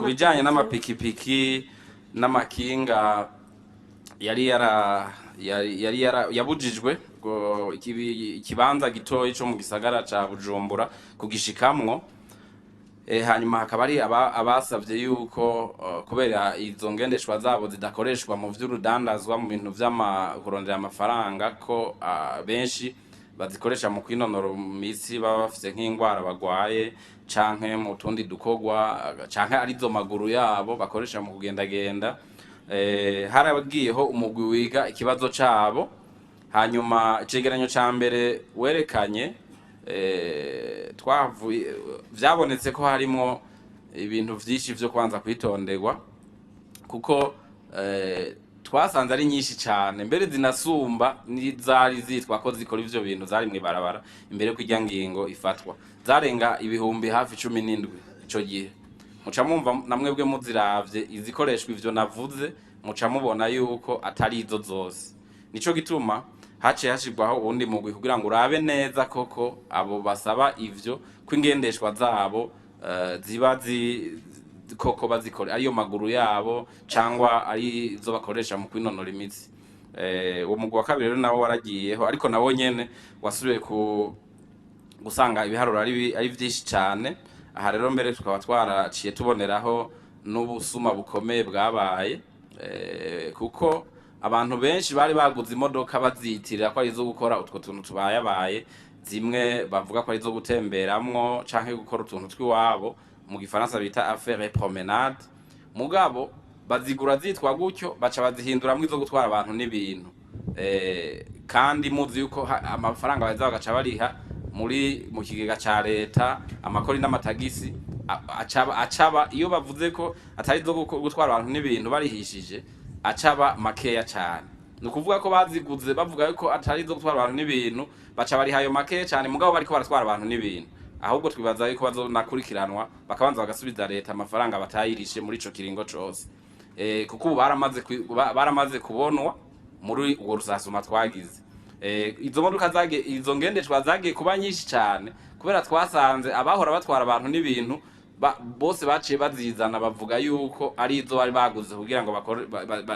kubijanye n'amapikipiki n'amakinga yabujijwe ngo ikibanza gitoyi cyo mu gisagara ca Bujumbura kugishikamwo. Hanyuma hakaba ari abasavye yuko kubera izo ngendeshwa zabo zidakoreshwa mu vy'urudandazwa mu bintu kurondera amafaranga ko benshi bazikoresha mu kwinonora imitsi baba bafise nk'ingwara bagwaye canke mu tundi dukogwa canke arizo maguru yabo bakoresha mu kugendagenda. Haragiyeho umugwi wiga ikibazo cabo, hanyuma icegeranyo ca mbere werekanye vyabonetse ko harimo ibintu vyinshi vyo kwanza kwitonderwa, kuko twasanze ari nyinshi cane, mbere zinasumba n'izari zitwa ko zikora ivyo bintu zari mw'ibarabara imbere ko irya ngingo ifatwa, zarenga ibihumbi hafi 17 ico gihe. Muca mumva namwebwe muziravye izikoreshwa ivyo navuze, muca mubona yuko atari izo zose. Nico gituma haciye hashirwaho ubundi mugwi kugira ngo urabe neza koko abo basaba ivyo ko ingendeshwa zabo ziba koko bazikora ariyo maguru yabo cangwa ari zo bakoresha mu kwinonora imitsi. Uwo mugwi wa kabiri rero nawo waragiyeho, ariko nawo nyene wasubiye gusanga ibiharuro ari vyinshi cane. Aha rero mbere tukaba twaraciye tuboneraho n'ubusuma bukomeye bwabaye, kuko abantu benshi bari baguze imodoka bazitirira ko ari zo gukora utwo tuntu tubayabaye, zimwe bavuga ko ari zo gutemberamwo canke gukora utuntu twiwabo, mu gifaransa bita affaire promenade. Mugabo bazigura zitwa gutyo baca bazihinduramwo izo gutwara abantu n'ibintu, kandi muzi yuko amafaranga baza bagaca bariha mu kigega ca leta, amakori n'amatagisi acaba iyo bavuze ko atari zo gutwara abantu n'ibintu barihishije acaba makeya cane. Nukuvuga ko baziguze bavuga yuko atari zo gutwara abantu n'ibintu, baca bariha ayo makeya cane, mugabo bariko baratwara abantu n'ibintu. Ahubwo twibaza yuko bazonakurikiranwa bakabanza bagasubiza leta amafaranga batayirishe muri ico kiringo cose, kuko baramaze kubonwa muri uwo rusasuma twagize. Izo modoka izo ngendeshwa zagiye kuba nyinshi cane, kubera twasanze abahora batwara abantu n'ibintu bose baciye bazizana bavuga yuko ari izo bari baguze kugira ngo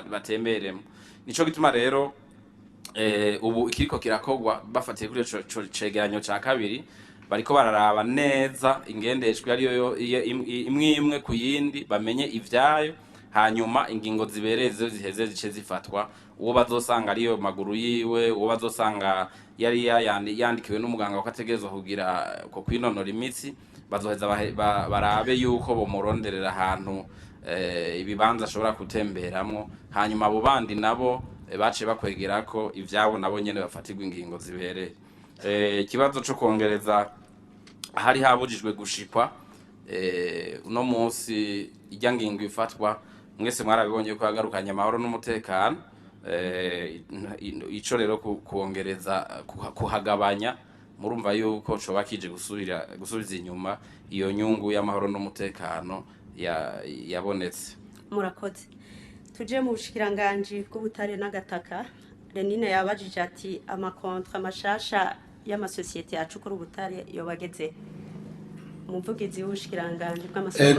batemberemo. Nico gituma rero ubu ikiriko kirakogwa bafatiye kuri ico cegeranyo ca kabiri, bariko bararaba neza ingendeshwa ariyo imwe ku yindi, bamenye ivyayo, hanyuma ingingo zibereze ziheze zice zifatwa. Uwo bazosanga ariyo maguru yiwe, uwo bazosanga yari yandikiwe n'umuganga ko ategerezwa kugira ko kwinonora imitsi, bazoheza barabe yuko bomuronderera ahantu ibibanza ashobora gutemberamwo, hanyuma abo bandi nabo baciye bakwegera ko ivyabo nabo nyene bafatirwa ingingo zibereye. Ikibazo co kongereza hari habujijwe gushikwa, uno munsi irya ngingo ifatwa mwese mwarabibonye ko yagarukanye amahoro n'umutekano. Ico rero kuongereza kuhagabanya, murumva yuko coba kije gusubiza inyuma iyo nyungu y'amahoro n'umutekano yabonetse. Murakoze. Tuje mu bushikiranganje bw'ubutare n'agataka, Renine yabajije ati amakontra mashasha y'amasosiyete yacukura ubutare yobageze. Umuvugizi w'ubushikiranganje bw'amasosiyete